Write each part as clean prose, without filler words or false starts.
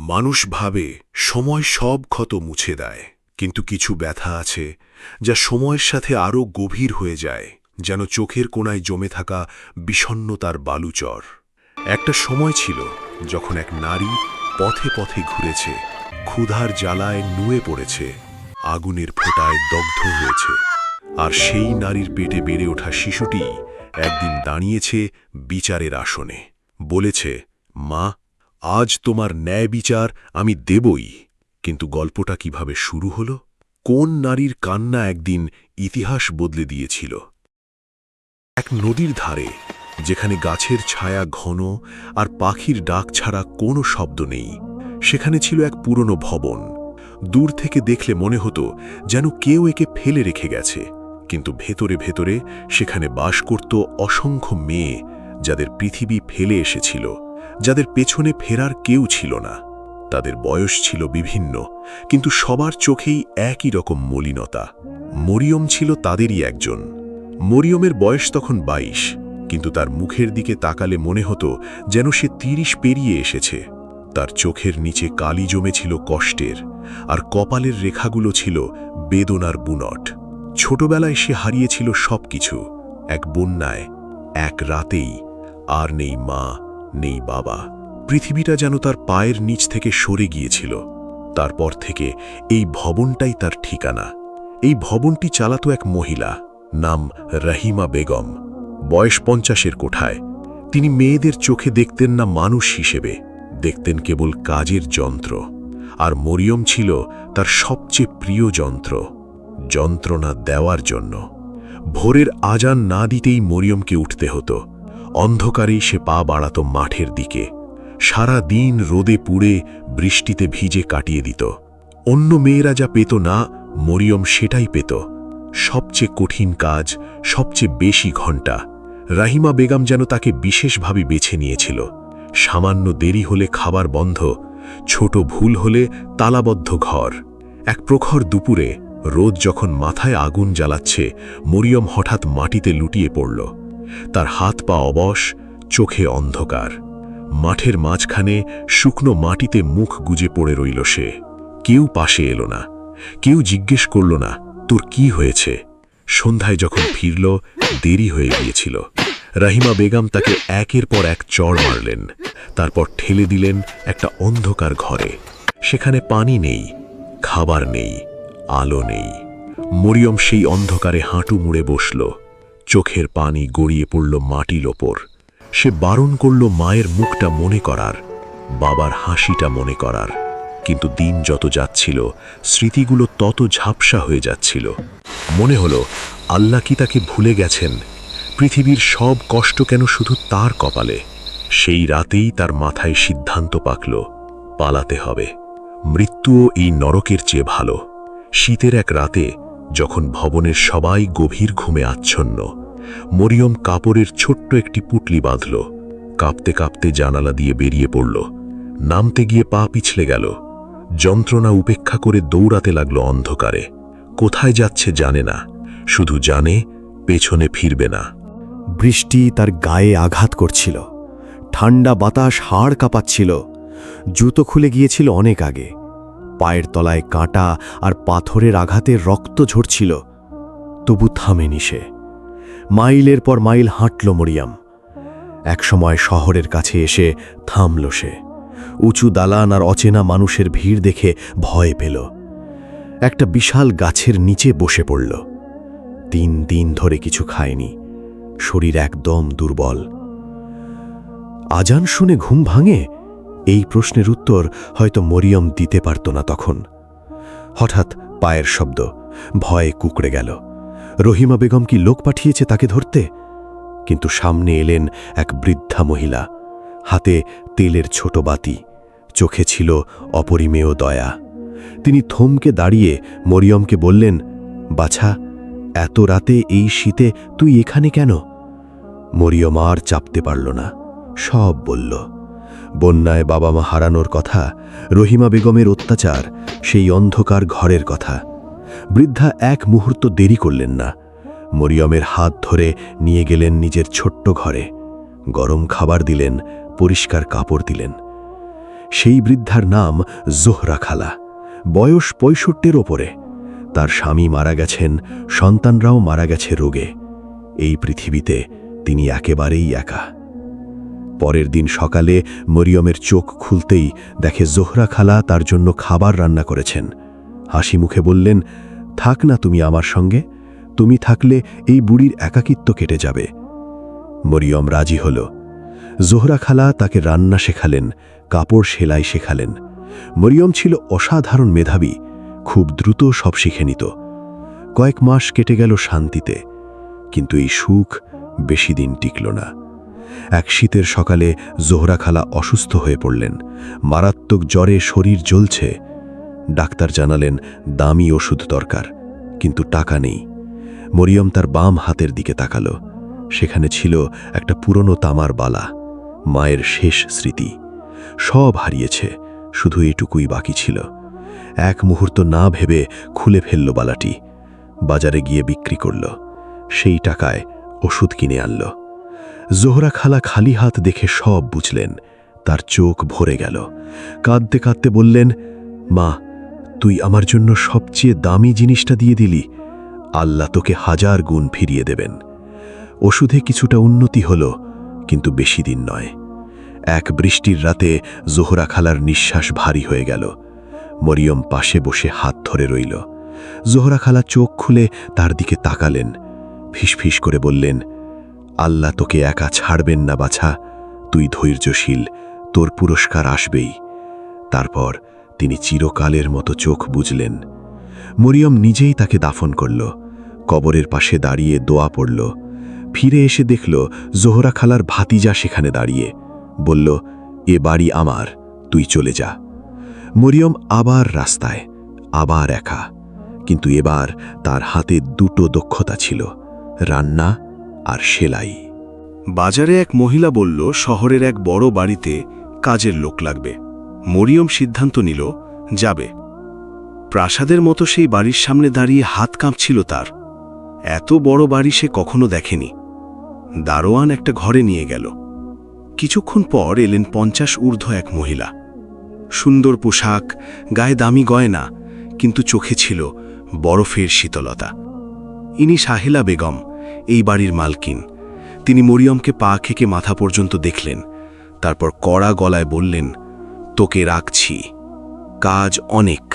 মানুষ ভাবে সময় সব ক্ষত মুছে দেয়, কিন্তু কিছু ব্যথা আছে যা সময়ের সাথে আরও গভীর হয়ে যায়, যেন চোখের কোণায় জমে থাকা বিষণ্ণতার বালুচর। একটা সময় ছিল যখন এক নারী পথে পথে ঘুরেছে, ক্ষুধার জ্বালায় নুয়ে পড়েছে, আগুনের ফোঁটায় দগ্ধ হয়েছে। আর সেই নারীর পেটে বেড়ে ওঠা শিশুটি একদিন দাঁড়িয়েছে বিচারের আসনে, বলেছে, মা, আজ তোমার ন্যায় বিচার আমি দেবই। কিন্তু গল্পটা কিভাবে শুরু হলো? কোন নারীর কান্না একদিন ইতিহাস বদলে দিয়েছিল? এক নদীর ধারে, যেখানে গাছের ছায়া ঘন আর পাখির ডাক ছাড়া কোনো শব্দ নেই, সেখানে ছিল এক পুরনো ভবন। দূর থেকে দেখলে মনে হতো যেন কেউ একে ফেলে রেখে গেছে, কিন্তু ভেতরে ভেতরে সেখানে বাস করত অসংখ্য মেয়ে, যাদের পৃথিবী ফেলে এসেছিল, যাদের পেছনে ফেরার কেউ ছিল না। তাদের বয়স ছিল বিভিন্ন, কিন্তু সবার চোখেই একই রকম মলিনতা। মরিয়ম ছিল তাদেরই একজন। মরিয়মের বয়স তখন 22, কিন্তু তার মুখের দিকে তাকালে মনে হতো যেন সে 30 পেরিয়ে এসেছে। তার চোখের নিচে কালি জমেছিল কষ্টের, আর কপালের রেখাগুলো ছিল বেদনার বুনট। ছোটবেলায় সে হারিয়েছিল সবকিছু, এক বন্যায়, এক রাতেই। আর নেই মা, নেই বাবা। পৃথিবীটা যেন তার পায়ের নিচ থেকে সরে গিয়েছিল। তারপর থেকে এই ভবনটাই তার ঠিকানা। এই ভবনটি চালাতো এক মহিলা, নাম রহিমা বেগম। বয়স 50-এর কোঠায়। তিনি মেয়েদের চোখে দেখতেন না মানুষ হিসেবে, দেখতেন কেবল কাজের যন্ত্র। আর মরিয়ম ছিল তার সবচেয়ে প্রিয় যন্ত্র, যন্ত্রণা দেওয়ার জন্য। ভোরের আজান না দিতেই মরিয়মকে উঠতে হতো। অন্ধকারেই সে পা বাড়াতো মাঠের দিকে। সারা দিন রোদে পুড়ে বৃষ্টিতে ভিজে কাটিয়ে দিত। অন্য মেয়েরা যা পেত না, মরিয়ম সেটাই পেত। সবচেয়ে কঠিন কাজ, সবচেয়ে বেশি ঘণ্টা। রহিমা বেগম যেন তাকে বিশেষভাবে বেছে নিয়েছিল। সামান্য দেরি হলে খাবার বন্ধ, ছোট ভুল হলে তালাবদ্ধ ঘর। এক প্রখর দুপুরে, রোদ যখন মাথায় আগুন জ্বালাচ্ছে, মরিয়ম হঠাৎ মাটিতে লুটিয়ে পড়ল। তার হাত পা অবশ, চোখে অন্ধকার। মাঠের মাঝখানে শুকনো মাটিতে মুখ গুজে পড়ে রইল সে। কেউ পাশে এলো না, কেউ জিজ্ঞেস করল না, তোর কি হয়েছে? সন্ধ্যায় যখন ফিরল, দেরি হয়ে গিয়েছিল। রহিমা বেগম তাকে একের পর এক চড় মারলেন, তারপর ঠেলে দিলেন একটা অন্ধকার ঘরে। সেখানে পানি নেই, খাবার নেই, আলো নেই। মরিয়ম সেই অন্ধকারে হাঁটু মুড়ে বসল। চোখের পানি গড়িয়ে পড়ল মাটির ওপর। সে বারণ করল মায়ের মুখটা মনে করার, বাবার হাসিটা মনে করার। কিন্তু দিন যত যাচ্ছিল, স্মৃতিগুলো তত ঝাপসা হয়ে যাচ্ছিল। মনে হলো, আল্লাহ কি তাকে ভুলে গেছেন? পৃথিবীর সব কষ্ট কেন শুধু তার কপালে? সেই রাতেই তার মাথায় সিদ্ধান্ত পাকল, পালাতে হবে। মৃত্যুও এই নরকের চেয়ে ভালো। শীতের এক রাতে, যখন ভবনের সবাই গভীর ঘুমে আচ্ছন্ন, মরিয়ম কাপড়ের ছোট্ট একটি পুটলি বাঁধল। কাঁপতে কাঁপতে জানালা দিয়ে বেরিয়ে পড়ল। নামতে গিয়ে পা পিছলে গেল। যন্ত্রণা উপেক্ষা করে দৌড়াতে লাগলো অন্ধকারে। কোথায় যাচ্ছে জানে না, শুধু জানে পেছনে ফিরবে না। বৃষ্টি তার গায়ে আঘাত করছিল। ঠান্ডা বাতাস হাড় কাঁপাচ্ছিল। জুতো খুলে গিয়েছিল অনেক আগে। পায়ের তলায় কাঁটা আর পাথরের আঘাতে রক্ত ঝরছিল। তবু থামেনি সে। মাইলের পর মাইল হাঁটল মরিয়ম। একসময় শহরের কাছে এসে থামল সে। উঁচু দালান আর অচেনা মানুষের ভিড় দেখে ভয় পেল। একটা বিশাল গাছের নিচে বসে পড়ল। 3 দিন ধরে কিছু খায়নি, শরীর একদম দুর্বল। আজান শুনে ঘুম ভাঙে? এই প্রশ্নের উত্তর হয়তো মরিয়ম দিতে পারত না তখন। হঠাৎ পায়ের শব্দ, ভয়ে কুঁকড়ে গেল। রহিমা বেগম কি লোক পাঠিয়েছে তাকে ধরতে? কিন্তু সামনে এলেন এক বৃদ্ধা মহিলা, হাতে তেলের ছোট বাতি, চোখে ছিল অপরিমেয় দয়া। তিনি থমকে দাঁড়িয়ে মরিয়মকে বললেন, বাছা, এত রাতে এই শীতে তুই এখানে কেন? মরিয়ম আর চাপতে পারল না, সব বলল। বন্যায় বাবা মা হারানোর কথা, রহিমা বেগমের অত্যাচার, সেই অন্ধকার ঘরের কথা। বৃদ্ধা এক মুহূর্ত দেরি করলেন না। মরিয়মের হাত ধরে নিয়ে গেলেন নিজের ছোট্ট ঘরে। গরম খাবার দিলেন, পরিষ্কার কাপড় দিলেন। সেই বৃদ্ধার নাম জোহরা খালা, বয়স ৬৫-র ওপরে। তার স্বামী মারা গেছেন, সন্তানরাও মারা গেছে রোগে। এই পৃথিবীতে তিনি একেবারেই একা। পরের দিন সকালে মরিয়মের চোখ খুলতেই দেখে জোহরা খালা তার জন্য খাবার রান্না করেছেন। হাসি মুখে বললেন, থাক না তুমি আমার সঙ্গে, তুমি থাকলে এই বুড়ির একাকিত্ব কেটে যাবে। মরিয়ম রাজি হল। জোহরা খালা তাকে রান্না শেখালেন, কাপড় সেলাই শেখালেন। মরিয়ম ছিল অসাধারণ মেধাবী, খুব দ্রুত সব শিখে নিত। কয়েক মাস কেটে গেল শান্তিতে, কিন্তু এই সুখ বেশি দিন টিকল না। এক শীতের সকালে জোহরা খালা অসুস্থ হয়ে পড়লেন, মারাত্মক জ্বরে শরীর জ্বলছে। ডাক্তার জানালেন দামি ওষুধ দরকার, কিন্তু টাকা নেই। মরিয়ম তার বাম হাতের দিকে তাকালো, সেখানে ছিল একটা পুরনো তামার বালা, মায়ের শেষ স্মৃতি। সব হারিয়েছে, শুধু এটুকুই বাকি ছিল। এক মুহূর্ত না ভেবে খুলে ফেলল বালাটি, বাজারে গিয়ে বিক্রি করল। সেই টাকায় ওষুধ কিনে আনল। জোহরা খালা খালি হাত দেখে সব বুঝলেন, তার চোখ ভরে গেল। কাঁদতে কাঁদতে বললেন, মা, তুই আমার জন্য সবচেয়ে দামি জিনিসটা দিয়ে দিলি, আল্লাহ তোকে 1000 গুণ ফিরিয়ে দেবেন। ওষুধে কিছুটা উন্নতি হল, কিন্তু বেশি দিন নয়। এক বৃষ্টির রাতে জোহরা খালার নিঃশ্বাস ভারী হয়ে গেল। মরিয়ম পাশে বসে হাত ধরে রইল। জোহরা খালা চোখ খুলে তার দিকে তাকালেন, ফিসফিস করে বললেন, আল্লাহ তোকে একা ছাড়বেন না বাছা, তুই ধৈর্যশীল, তোর পুরস্কার আসবেই। তারপর তিনি চিরকালের মতো চোখ বুজলেন। মরিয়ম নিজেই তাকে দাফন করল, কবরের পাশে দাঁড়িয়ে দোয়া পড়ল। ফিরে এসে দেখল জোহরা খালার ভাতিজা সেখানে দাঁড়িয়ে, বলল, এ বাড়ি আমার, তুই চলে যা। মরিয়ম আবার রাস্তায়, আবার একা, কিন্তু এবার তার হাতে দুটো দক্ষতা ছিল, রান্না আর সেলাই। বাজারে এক মহিলা বলল শহরের এক বড় বাড়িতে কাজের লোক লাগবে। মরিয়ম সিদ্ধান্ত নিল যাবে। প্রাসাদের মতো সেই বাড়ির সামনে দাঁড়িয়ে হাত কাঁপছিল তার। এত বড় বাড়ি সে কখনো দেখেনি। দারোয়ান একটা ঘরে নিয়ে গেল। কিছুক্ষণ পর এলেন 50 ঊর্ধ্ব এক মহিলা। সুন্দর পোশাক, গায়ে দামি গয়না, কিন্তু চোখে ছিল বরফের শীতলতা। ইনি সাহেলা বেগম, এই বাড়ির মালকিন। তিনি মরিয়মকে পা থেকে মাথা পর্যন্ত দেখলেন, তারপর কড়া গলায় বললেন, তোকে রাখছি, কাজ অনেক,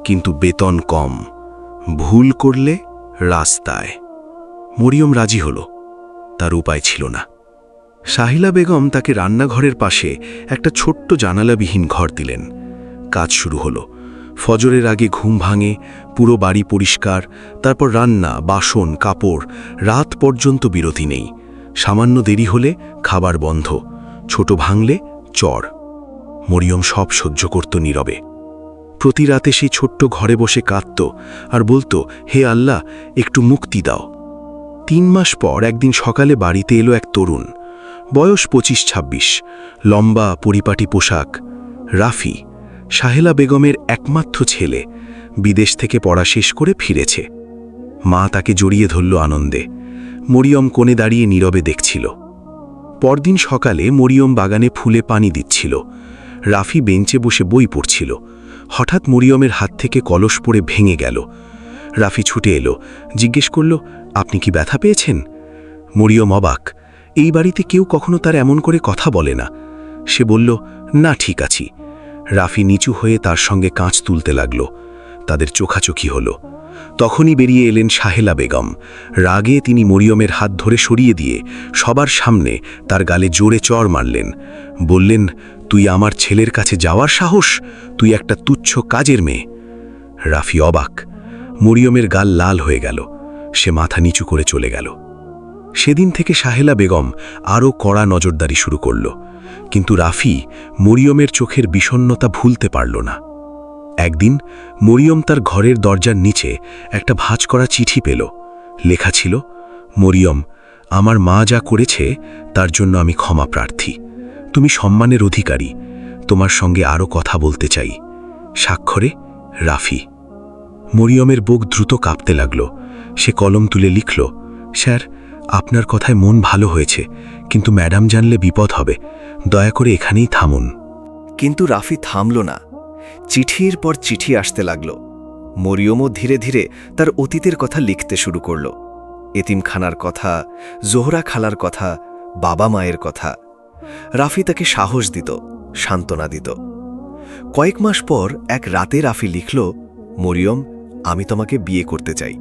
কিন্তু বেতন কম, ভুল করলে রাস্তায়। মরিয়ম রাজি হল, তার উপায় ছিল না। সাহিলা বেগম তাকে রান্নাঘরের পাশে একটা ছোট্ট জানালাবিহীন ঘর দিলেন। কাজ শুরু হলো। ফজরের আগে ঘুম ভাঙে, পুরো বাড়ি পরিষ্কার, তারপর রান্না, বাসন, কাপড়, রাত পর্যন্ত বিরতি নেই। সামান্য দেরি হলে খাবার বন্ধ, ছোট ভাঙলে চড়। মরিয়ম সব সহ্য করত নীরবে। প্রতি রাতে সেই ছোট্ট ঘরে বসে কাঁদত আর বলতো, হে আল্লাহ, একটু মুক্তি দাও। 3 মাস পর একদিন সকালে বাড়িতে এলো এক তরুণ, বয়স 25-26, লম্বা পরিপাটি পোশাক। রাফি, সাহেলা বেগমের একমাত্র ছেলে, বিদেশ থেকে পড়া শেষ করে ফিরেছে। মা তাকে জড়িয়ে ধরল আনন্দে। মরিয়ম কোণে দাঁড়িয়ে নীরবে দেখছিল। পরদিন সকালে মরিয়ম বাগানে ফুলে পানি দিচ্ছিল। রাফি বেঞ্চে বসে বই পড়ছিল। হঠাৎ মরিয়মের হাত থেকে কলস পড়ে ভেঙে গেল। রাফি ছুটে এলো, জিজ্ঞেস করল, আপনি কি ব্যথা পেয়েছেন? মরিয়ম অবাক, এই বাড়িতে কেউ কখনো তার এমন করে কথা বলে না। সে বলল, না, ঠিক আছি। রাফি নিচু হয়ে তার সঙ্গে কাঁচ তুলতে লাগল। তাদের চোখাচোখি হলো। তখনই বেরিয়ে এলেন সাহেলা বেগম। রাগে তিনি মরিয়মের হাত ধরে সরিয়ে দিয়ে সবার সামনে তার গালে জোরে চড় মারলেন। বললেন, তুই আমার ছেলের কাছে যাওয়ার সাহস? তুই একটা তুচ্ছ কাজের মেয়ে। রাফি অবাক। মরিয়মের গাল লাল হয়ে গেল। সে মাথা নিচু করে চলে গেল। সেদিন থেকে সাহেলা বেগম আরও কড়া নজরদারি শুরু করল, কিন্তু রাফি মরিয়মের চোখের বিষণ্ণতা ভুলতে পারল না। একদিন মরিয়ম তার ঘরের দরজার নিচে একটা ভাঁজ করা চিঠি পেল। লেখা ছিল, মরিয়ম, আমার মা যা করেছে তার জন্য আমি ক্ষমা প্রার্থী। তুমি সম্মানের অধিকারী। তোমার সঙ্গে আরও কথা বলতে চাই। স্বাক্ষরে রাফি। মরিয়মের বুক দ্রুত কাঁপতে লাগল। সে কলম তুলে লিখল, স্যার, আপনার কথায় মন ভালো হয়েছে, কিন্তু ম্যাডাম জানলে বিপদ হবে। দয়া করে এখানেই থামুন। কিন্তু রাফি থামল না। চিঠির পর চিঠি আসতে লাগল। মরিয়মও ধীরে ধীরে তার অতীতের কথা লিখতে শুরু করল। এতিমখানার কথা, জোহরা খালার কথা, বাবা মায়ের কথা। রাফি তাকে সাহস দিত, সান্ত্বনা দিত। কয়েক মাস পর এক রাতে রাফি লিখল, মরিয়ম, আমি তোমাকে বিয়ে করতে চাই।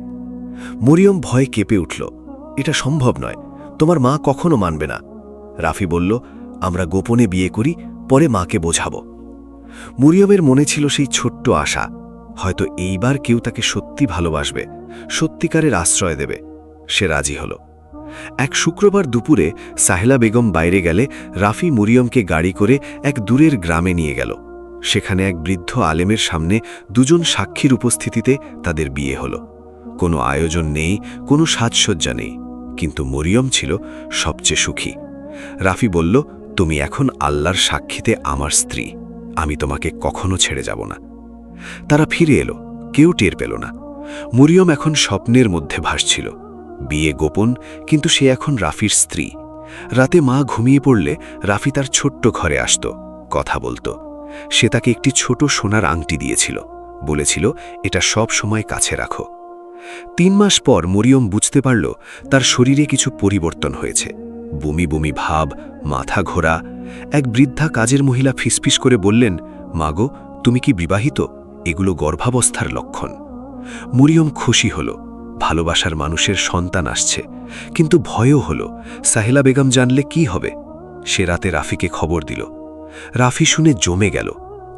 মরিয়ম ভয়ে কেঁপে উঠল। এটা সম্ভব নয়, তোমার মা কখনো মানবে না। রাফি বলল, আমরা গোপনে বিয়ে করি, পরে মাকে বোঝাব। মরিয়মের মনে ছিল সেই ছোট্ট আশা, হয়তো এইবার কেউ তাকে সত্যি ভালোবাসবে, সত্যিকারের আশ্রয় দেবে। সে রাজি হল। এক শুক্রবার দুপুরে সাহেলা বেগম বাইরে গেলে রাফি মরিয়মকে গাড়ি করে এক দূরের গ্রামে নিয়ে গেল। সেখানে এক বৃদ্ধ আলেমের সামনে দুজন সাক্ষীর উপস্থিতিতে তাদের বিয়ে হল। কোনো আয়োজন নেই, কোনো সাজসজ্জা নেই, কিন্তু মরিয়ম ছিল সবচেয়ে সুখী। রাফি বলল, তুমি এখন আল্লাহর সাক্ষীতে আমার স্ত্রী, আমি তোমাকে কখনো ছেড়ে যাব না। তারা ফিরে এলো, কেউ টের পেল না। মরিয়ম এখন স্বপ্নের মধ্যে ভাসছিল। বিয়ে গোপন, কিন্তু সে এখন রাফির স্ত্রী। রাতে মা ঘুমিয়ে পড়লে রাফি তার ছোট্ট ঘরে আসত, কথা বলতো। সে তাকে একটি ছোট সোনার আংটি দিয়েছিল, বলেছিল, এটা সব সময় কাছে রাখো। 3 মাস পর মরিয়ম বুঝতে পারল তার শরীরে কিছু পরিবর্তন হয়েছে। বমি বমি ভাব, মাথা ঘোরা। এক বৃদ্ধা কাজের মহিলা ফিসফিস করে বললেন, মাগো, তুমি কি বিবাহিত? এগুলো গর্ভাবস্থার লক্ষণ। মরিয়ম খুশি হল, ভালোবাসার মানুষের সন্তান আসছে, কিন্তু ভয়ও হল, সাহেলা বেগম জানলে কি হবে। সে রাতে রাফিকে খবর দিল। রাফি শুনে জমে গেল।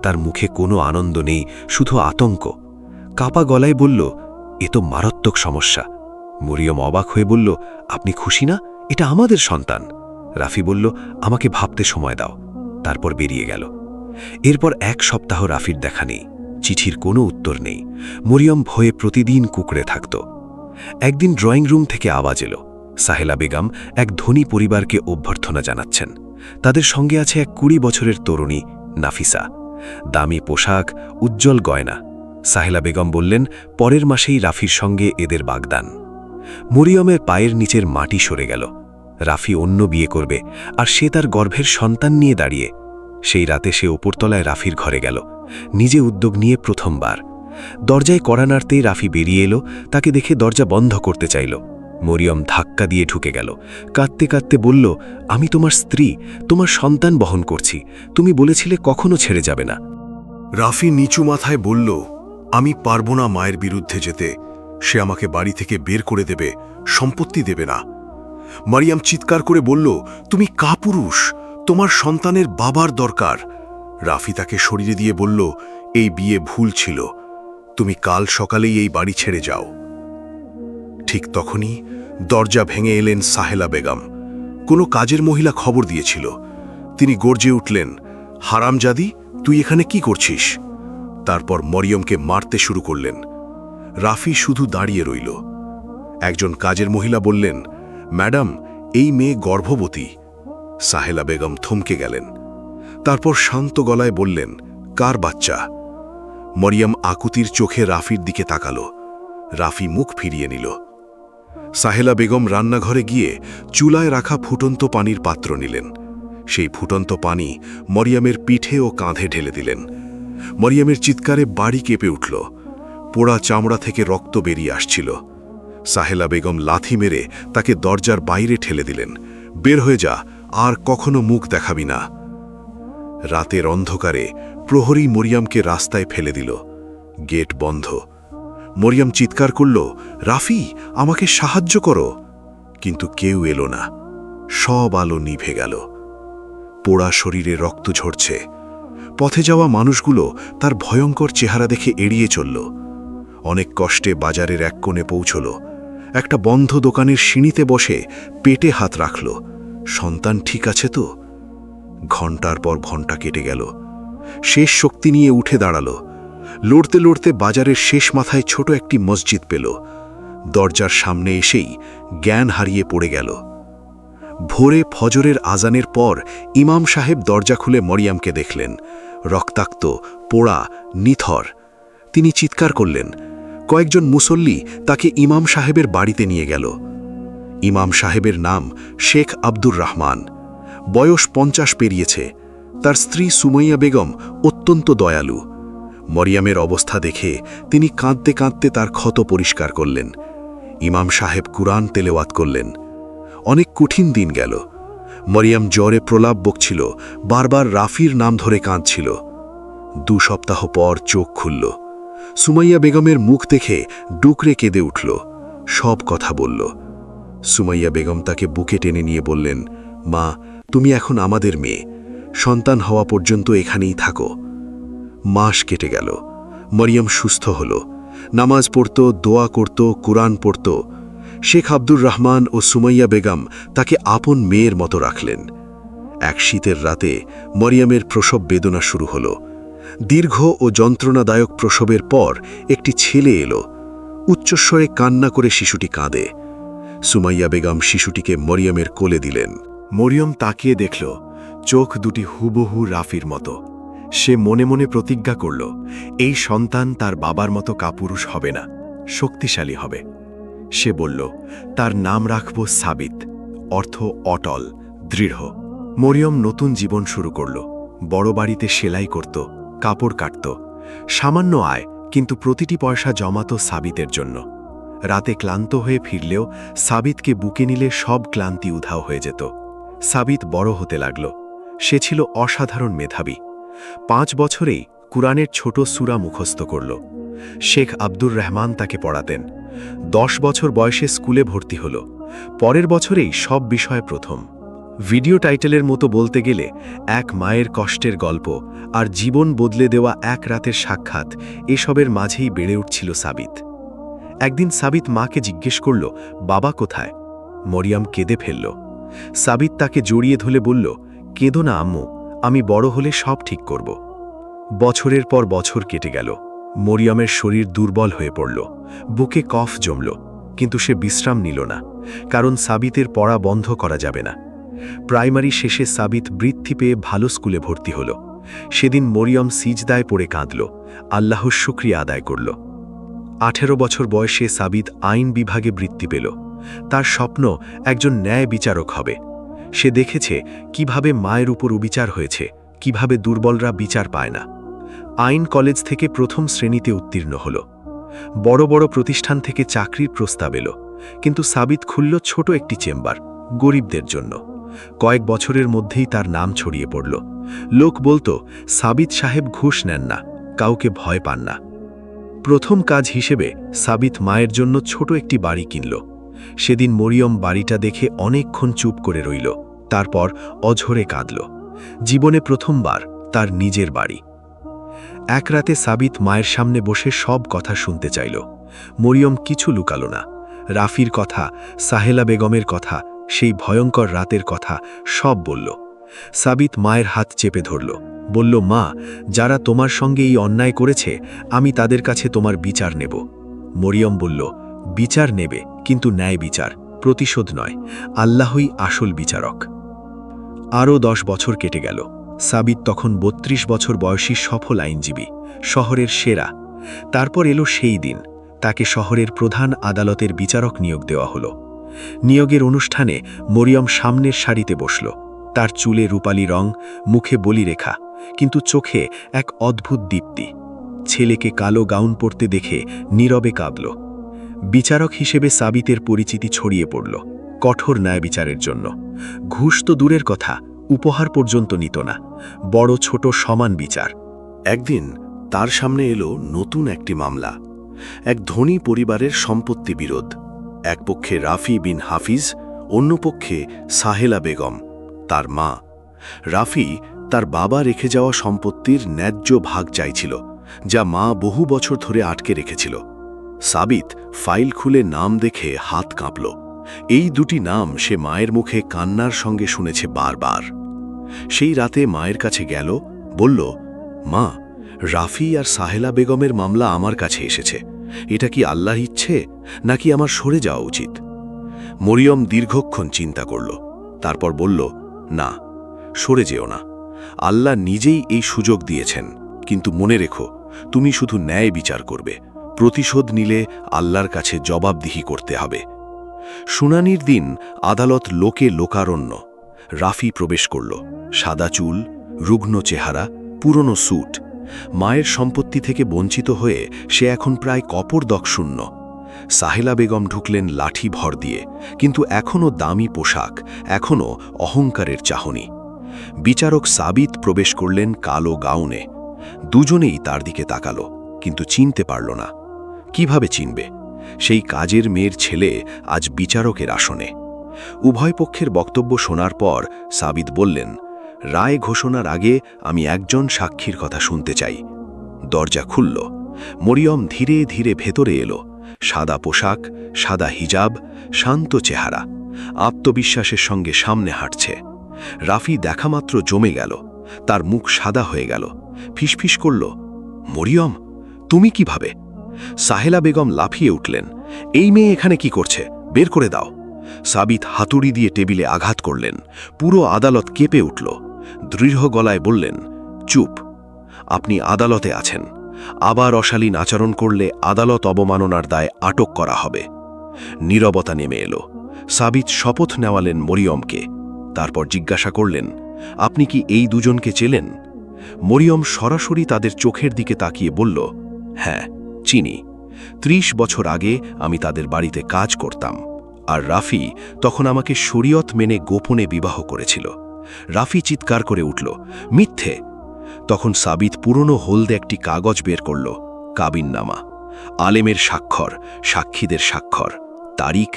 তার মুখে কোনো আনন্দ নেই, শুধু আতঙ্ক। কাপা গলায় বলল, এ তো মারাত্মক সমস্যা। মরিয়ম অবাক হয়ে বলল, আপনি খুশি না? এটা আমাদের সন্তান। রাফি বলল, আমাকে ভাবতে সময় দাও। তারপর বেরিয়ে গেল। এরপর 1 সপ্তাহ রাফির দেখা নেই, চিঠির কোনো উত্তর নেই। মরিয়ম ভয়ে প্রতিদিন কুঁকড়ে থাকত। একদিন ড্রয়িং রুম থেকে আওয়াজ এলো। সাহেলা বেগম এক ধনী পরিবারকে অভ্যর্থনা জানাচ্ছেন। তাদের সঙ্গে আছে এক 20 বছরের তরুণী নাফিসা। দামি পোশাক, উজ্জ্বল গয়না। সাহেলা বেগম বললেন, পরের মাসেই রাফির সঙ্গে এদের বাগদান। মরিয়মের পায়ের নিচের মাটি সরে গেল। রাফি অন্য বিয়ে করবে, আর সে তার গর্ভের সন্তান নিয়ে দাঁড়িয়ে। সেই রাতে সে ওপরতলায় রাফির ঘরে গেল, নিজে উদ্যোগ নিয়ে প্রথমবার। দরজায় কড়া নাড়তেই রাফি বেরিয়ে এলো। তাকে দেখে দরজা বন্ধ করতে চাইল। মরিয়ম ধাক্কা দিয়ে ঢুকে গেল। কাঁদতে কাঁদতে বলল, আমি তোমার স্ত্রী, তোমার সন্তান বহন করছি। তুমি বলেছিলে কখনো ছেড়ে যাবে না। রাফি নিচু মাথায় বলল, আমি পারব না মায়ের বিরুদ্ধে যেতে। সে আমাকে বাড়ি থেকে বের করে দেবে, সম্পত্তি দেবে না। মারিয়াম চিৎকার করে বলল, তুমি কাপুরুষ, তোমার সন্তানের বাবার দরকার। রাফি তাকে সরিয়ে দিয়ে বলল, এই বিয়ে ভুল ছিল, তুমি কাল সকালেই এই বাড়ি ছেড়ে যাও। ঠিক তখনই দরজা ভেঙে এলেন সাহেলা বেগম। কোনো কাজের মহিলা খবর দিয়েছিল। তিনি গর্জে উঠলেন, হারামজাদি, তুই এখানে কি করছিস? তারপর মরিয়মকে মারতে শুরু করলেন। রাফি শুধু দাঁড়িয়ে রইল। একজন কাজের মহিলা বললেন, ম্যাডাম, এই মেয়ে গর্ভবতী। সাহেলা বেগম থমকে গেলেন। তারপর শান্ত গলায় বললেন, কার বাচ্চা? মরিয়ম আকুতির চোখে রাফির দিকে তাকাল। রাফি মুখ ফিরিয়ে নিল। সাহেলা বেগম রান্নাঘরে গিয়ে চুলায় রাখা ফুটন্ত পানির পাত্র নিলেন। সেই ফুটন্ত পানি মরিয়মের পিঠে ও কাঁধে ঢেলে দিলেন। মরিয়মের চিৎকারে বাড়ি কেঁপে উঠল। পোড়া চামড়া থেকে রক্ত বেরিয়ে আসছিল। সাহেলা বেগম লাথি মেরে তাকে দরজার বাইরে ঠেলে দিলেন। বের হয়ে যা, আর কখনো মুখ দেখাবি না। রাতের অন্ধকারে প্রহরী মরিয়মকে রাস্তায় ফেলে দিল। গেট বন্ধ। মরিয়ম চিৎকার করল, রাফি, আমাকে সাহায্য করো। কিন্তু কেউ এলো না। সব আলো নিভে গেল। পোড়া শরীরে রক্ত ঝরছে। পথে যাওয়া মানুষগুলো তার ভয়ঙ্কর চেহারা দেখে এড়িয়ে চলল। অনেক কষ্টে বাজারের এক কোণে পৌঁছল। একটা বন্ধ দোকানের সিঁড়িতে বসে পেটে হাত রাখল। সন্তান ঠিক আছে তো? ঘণ্টার পর ঘণ্টা কেটে গেল। শেষ শক্তি নিয়ে উঠে দাঁড়াল। লড়তে লড়তে বাজারের শেষ মাথায় ছোট একটি মসজিদ পেল। দরজার সামনে এসেই জ্ঞান হারিয়ে পড়ে গেল। ভোরে ফজরের আজানের পর ইমাম সাহেব দরজা খুলে মরিয়মকে দেখলেন, রক্তাক্ত, পোড়া, নিথর। তিনি চিৎকার করলেন। কয়েকজন মুসল্লি তাকে ইমাম সাহেবের বাড়িতে নিয়ে গেল। ইমাম সাহেবের নাম শেখ আব্দুর রহমান। বয়স 50 পেরিয়েছে। তার স্ত্রী সুমাইয়া বেগম অত্যন্ত দয়ালু। মরিয়মের অবস্থা দেখে তিনি কাঁদতে কাঁদতে তার ক্ষত পরিষ্কার করলেন। ইমাম সাহেব কুরআন তেলাওয়াত করলেন। অনেক কঠিন দিন গেল। মরিয়ম জ্বরে প্রলাপ বকছিল, বারবার রাফির নাম ধরে কাঁদছিল। 2 সপ্তাহ পর চোখ খুলল। সুমাইয়া বেগমের মুখ দেখে ডুকরে কেঁদে উঠল, সব কথা বলল। সুমাইয়া বেগম তাকে বুকে টেনে নিয়ে বললেন, মা, তুমি এখন আমাদের মেয়ে, সন্তান হওয়া পর্যন্ত এখানেই থাকো। মাস কেটে গেল। মরিয়ম সুস্থ হল, নামাজ পড়ত, দোয়া করত, কুরআন পড়ত। শেখ আব্দুর রহমান ও সুমাইয়া বেগম তাকে আপন মেয়ের মতো রাখলেন। এক শীতের রাতে মরিয়মের প্রসব বেদনা শুরু হল। দীর্ঘ ও যন্ত্রণাদায়ক প্রসবের পর একটি ছেলে এলো। উচ্চস্বরে কান্না করে শিশুটি কাঁদে। সুমাইয়া বেগম শিশুটিকে মরিয়মের কোলে দিলেন। মরিয়ম তাকিয়ে দেখল, চোখ দুটি হুবহু রাফির মতো। সে মনে মনে প্রতিজ্ঞা করল, এই সন্তান তার বাবার মতো কাপুরুষ হবে না, শক্তিশালী হবে। সে বলল, তার নাম রাখব সাবিত, অর্থ অটল, দৃঢ়। মরিয়ম নতুন জীবন শুরু করল। বড় বাড়িতে সেলাই করত, কাপড় কাটত। সামান্য আয়, কিন্তু প্রতিটি পয়সা জমাত সাবিতের জন্য। রাতে ক্লান্ত হয়ে ফিরলেও সাবিতকে বুকে নিলে সব ক্লান্তি উধাও হয়ে যেত। সাবিত বড় হতে লাগল। সে ছিল অসাধারণ মেধাবী। 5 বছরেই কুরআনের ছোট সূরা মুখস্থ করল। শেখ আব্দুর রহমান তাকে পড়াতেন। 10 বছর বয়সে স্কুলে ভর্তি হল। পরের বছরেই সব বিষয়ে প্রথম। ভিডিও টাইটেলের মতো বলতে গেলে এক মায়ের কষ্টের গল্প আর জীবন বদলে দেওয়া এক রাতের সাক্ষাৎ, এসবের মাঝেই বেড়ে উঠছিল সাবিত। একদিন সাবিত মাকে জিজ্ঞেস করল, বাবা কোথায়? মরিয়ম কেঁদে ফেলল। সাবিত তাকে জড়িয়ে ধরে বলল, কেঁদো না আম্মু, আমি বড় হলে সব ঠিক করব। বছরের পর বছর কেটে গেল। মরিয়মের শরীর দুর্বল হয়ে পড়ল, বুকে কফ জমল। কিন্তু সে বিশ্রাম নিল না, কারণ সাবিতের পড়া বন্ধ করা যাবে না। প্রাইমারি শেষে সাবিত বৃত্তি পেয়ে ভালো স্কুলে ভর্তি হল। সেদিন মরিয়ম সিজদায় পড়ে কাঁদল, আল্লাহর শুকরিয়া আদায় করল। 18 বছর বয়সে সাবিত আইন বিভাগে বৃত্তি পেল। তার স্বপ্ন একজন ন্যায় বিচারক হবে। সে দেখেছে কিভাবে মায়ের উপর অবিচার হয়েছে, কিভাবে দুর্বলরা বিচার পায় না। আইন কলেজ থেকে প্রথম শ্রেণীতে উত্তীর্ণ হল। বড় বড় প্রতিষ্ঠান থেকে চাকরির প্রস্তাব এলো, কিন্তু সাবিত খুলল ছোট একটি চেম্বার, গরিবদের জন্য। কয়েক বছরের মধ্যেই তার নাম ছড়িয়ে পড়ল। লোক বলতো, সাবিত সাহেব ঘুষ নেন না, কাউকে ভয় পান না। প্রথম কাজ হিসেবে সাবিত মায়ের জন্য ছোট একটি বাড়ি কিনল। সেদিন মরিয়ম বাড়িটা দেখে অনেকক্ষণ চুপ করে রইল, তারপর অঝরে কাঁদল। জীবনে প্রথমবার তার নিজের বাড়ি। এক রাতে সাবিত মায়ের সামনে বসে সব কথা শুনতে চাইল। মরিয়ম কিছু লুকাল না। রাফির কথা, সাহেলা বেগমের কথা, সেই ভয়ঙ্কর রাতের কথা সব বলল। সাবিত মায়ের হাত চেপে ধরল, বলল, মা, যারা তোমার সঙ্গে এই অন্যায় করেছে, আমি তাদের কাছে তোমার বিচার নেব। মরিয়ম বলল, বিচার নেবে, কিন্তু ন্যায় বিচার, প্রতিশোধ নয়। আল্লাহই আসল বিচারক। আরও 10 বছর কেটে গেল। সাবিত তখন 32 বছর বয়সী সফল আইনজীবী, শহরের সেরা। তারপর এলো সেই দিন, তাকে শহরের প্রধান আদালতের বিচারক নিয়োগ দেওয়া হলো। নিয়োগের অনুষ্ঠানে মরিয়ম সামনের সারিতে বসল। তার চুলে রূপালী রং, মুখে বলিরেখা, কিন্তু চোখে এক অদ্ভুত দীপ্তি। ছেলেকে কালো গাউন পরতে দেখে নীরবে কাঁদল। বিচারক হিসেবে সাবিতের পরিচিতি ছড়িয়ে পড়ল, কঠোর ন্যায় বিচারের জন্য। ঘুষ তো দূরের কথা, উপহার পর্যন্ত নিত না, বড় ছোট সমান বিচার। একদিন তার সামনে এলো নতুন একটি মামলা। এক ধনী পরিবারের সম্পত্তি বিরোধ। এক পক্ষে রাফি বিন হাফিজ, অন্য পক্ষে সাহেলা বেগম, তার মা। রাফি তার বাবা রেখে যাওয়া সম্পত্তির ন্যায্য ভাগ চাইছিল, যা মা বহু বছর ধরে আটকে রেখেছিল। সাবিত ফাইল খুলে নাম দেখে হাত কাঁপল। এই দুটি নাম সে মায়ের মুখে কান্নার সঙ্গে শুনেছে বারবার। সেই রাতে মায়ের কাছে গেল, বলল, মা, রাফি আর সাহেলা বেগমের মামলা আমার কাছে এসেছে। এটা কি আল্লাহর ইচ্ছে, নাকি আমার সরে যাওয়া উচিত? মরিয়ম দীর্ঘক্ষণ চিন্তা করল, তারপর বলল, না, সরে যেও না। আল্লাহ নিজেই এই সুযোগ দিয়েছেন, কিন্তু মনে রেখো, তুমি শুধু ন্যায় বিচার করবে। প্রতিশোধ নিলে আল্লাহর কাছে জবাবদিহি করতে হবে। শুনানির দিন আদালত লোকে লোকারণ্য। রাফি প্রবেশ করল, সাদা চুল, রুগ্ন চেহারা, পুরনো স্যুট। মায়ের সম্পত্তি থেকে বঞ্চিত হয়ে সে এখন প্রায় কপরদকশূন্য। সাহেলা বেগম ঢুকলেন লাঠি ভর দিয়ে, কিন্তু এখনও দামি পোশাক, এখনও অহংকারের চাহনি। বিচারক সাবিত প্রবেশ করলেন কালো গাউনে। দুজনেই তার দিকে তাকালো, কিন্তু চিনতে পারল না। কিভাবে চিনবে? সেই কাজের মেয়ের ছেলে আজ বিচারকের আসনে। উভয় পক্ষের বক্তব্য শোনার পর সাবিত বললেন, রায় ঘোষণার আগে আমি একজন সাক্ষীর কথা শুনতে চাই। দরজা খুলল। মরিয়ম ধীরে ধীরে ভেতরে এলো। সাদা পোশাক, সাদা হিজাব, শান্ত চেহারা, আত্মবিশ্বাসের সঙ্গে সামনে হাঁটছে। রাফি দেখামাত্র জমে গেল, তার মুখ সাদা হয়ে গেল। ফিসফিস করল, মরিয়ম, তুমি কিভাবে? সাহেলা বেগম লাফিয়ে উঠলেন, এই মেয়ে এখানে কি করছে? বের করে দাও। সাবিত হাতুড়ি দিয়ে টেবিলে আঘাত করলেন। পুরো আদালত কেঁপে উঠল। দৃঢ় গলায় বললেন, চুপ, আপনি আদালতে আছেন। আবার অশালীন আচরণ করলে আদালত অবমাননার দায়ে আটক করা হবে। নীরবতা নেমে এলো। সাবিত শপথ নেওয়ালেন মরিয়মকে। তারপর জিজ্ঞাসা করলেন, আপনি কি এই দুজনকে চেনেন? মরিয়ম সরাসরি তাদের চোখের দিকে তাকিয়ে বলল, হ্যাঁ, চিনি। ৩০ বছর আগে আমি তাদের বাড়িতে কাজ করতাম, আর রাফি তখন আমাকে শরীয়ত মেনে গোপনে বিবাহ করেছিল। রাফি চিৎকার করে উঠল, মিথ্যে। তখন সাবিত পুরনো হলদে একটি কাগজ বের করল, কাবিননামা, আলেমের স্বাক্ষর, সাক্ষীদের স্বাক্ষর, তারিখ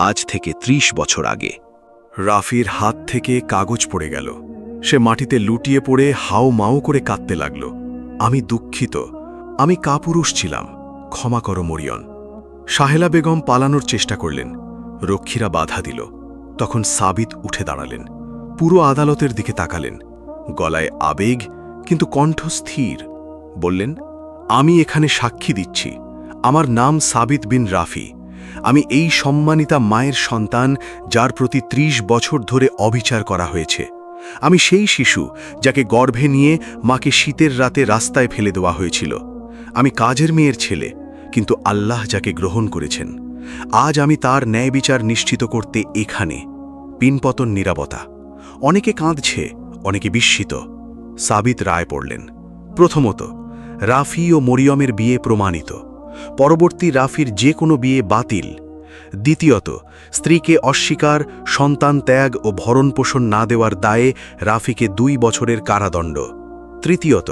আজ থেকে ৩০ বছর আগে। রাফির হাত থেকে কাগজ পড়ে গেল। সে মাটিতে লুটিয়ে পড়ে হাও মাও করে কাঁদতে লাগল। আমি দুঃখিত, আমি কাপুরুষ ছিলাম, ক্ষমা করো মরিয়ম। সাহেলা বেগম পালানোর চেষ্টা করলেন। রক্ষীরা বাধা দিল। তখন সাবিত উঠে দাঁড়ালেন, পুরো আদালতের দিকে তাকালেন। গলায় আবেগ, কিন্তু কণ্ঠ স্থির। বললেন, আমি এখানে সাক্ষী দিচ্ছি। আমার নাম সাবিত বিন রাফি। আমি এই সম্মানিতা মায়ের সন্তান, যার প্রতি ৩০ বছর ধরে অবিচার করা হয়েছে। আমি সেই শিশু যাকে গর্ভে নিয়ে মাকে শীতের রাতে রাস্তায় ফেলে দেওয়া হয়েছিল। আমি কাজের মেয়ের ছেলে, কিন্তু আল্লাহ যাকে গ্রহণ করেছেন। আজ আমি তার ন্যায় বিচার নিশ্চিত করতে এখানে। পিনপতন নীরবতা। অনেকে কাঁদছে, অনেকে বিস্মিত। সাবিত রায় পড়লেন। প্রথমত, রাফি ও মরিয়মের বিয়ে প্রমাণিত। পরবর্তী রাফির যে কোনো বিয়ে বাতিল। দ্বিতীয়ত, স্ত্রীকে অস্বীকার, সন্তান ত্যাগ ও ভরণপোষণ না দেওয়ার দায়ে রাফিকে 2 বছরের কারাদণ্ড। তৃতীয়ত,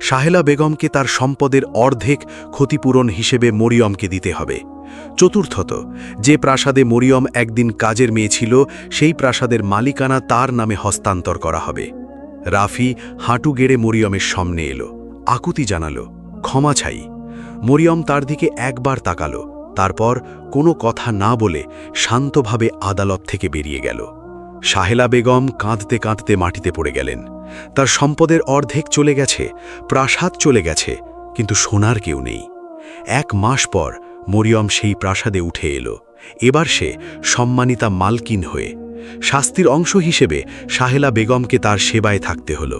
সাহেলা বেগমকে তার সম্পদের অর্ধেক ক্ষতিপূরণ হিসেবে মরিয়মকে দিতে হবে। চতুর্থত, যে প্রাসাদে মরিয়ম একদিন কাজের মেয়ে ছিল, সেই প্রাসাদের মালিকানা তার নামে হস্তান্তর করা হবে। রাফি হাঁটু গেড়ে মরিয়মের সামনে এলো, আকুতি জানালো, ক্ষমা চাই। মরিয়ম তার দিকে একবার তাকালো, তারপর কোনো কথা না বলে শান্তভাবে আদালত থেকে বেরিয়ে গেল। সাহেলা বেগম কাঁদতে কাঁদতে মাটিতে পড়ে গেলেন। তার সম্পদের অর্ধেক চলে গেছে, প্রাসাদ চলে গেছে, কিন্তু সোনার কেউ নেই। 1 মাস পর মরিয়ম সেই প্রাসাদে উঠে এলো। এবার সে সম্মানিতা মালকিন হয়ে। শাস্তির অংশ হিসেবে সাহেলা বেগমকে তার সেবায় থাকতে হলো।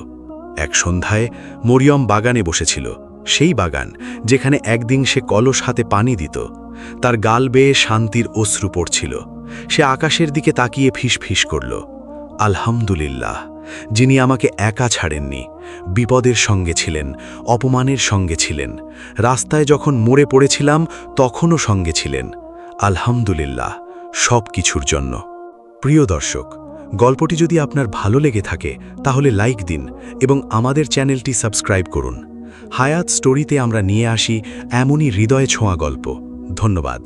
এক সন্ধ্যায় মরিয়ম বাগানে বসেছিল, সেই বাগান যেখানে একদিন সে কলস হাতে পানি দিত। তার গাল বেয়ে শান্তির অশ্রু পড়ছিল। সে আকাশের দিকে তাকিয়ে ফিসফিস করল, আলহামদুলিল্লাহ, যিনি আমাকে একা ছাড়েননি, বিপদের সঙ্গে ছিলেন, অপমানের সঙ্গে ছিলেন, রাস্তায় যখন মরে পড়েছিলাম তখনও সঙ্গে ছিলেন। আলহামদুলিল্লাহ সব কিছুর জন্য। প্রিয় দর্শক, গল্পটি যদি আপনার ভালো লেগে থাকে তাহলে লাইক দিন এবং আমাদের চ্যানেলটি সাবস্ক্রাইব করুন। হায়াত স্টোরিতে আমরা নিয়ে আসি এমনই হৃদয়ে ছোঁয়া গল্প। ধন্যবাদ।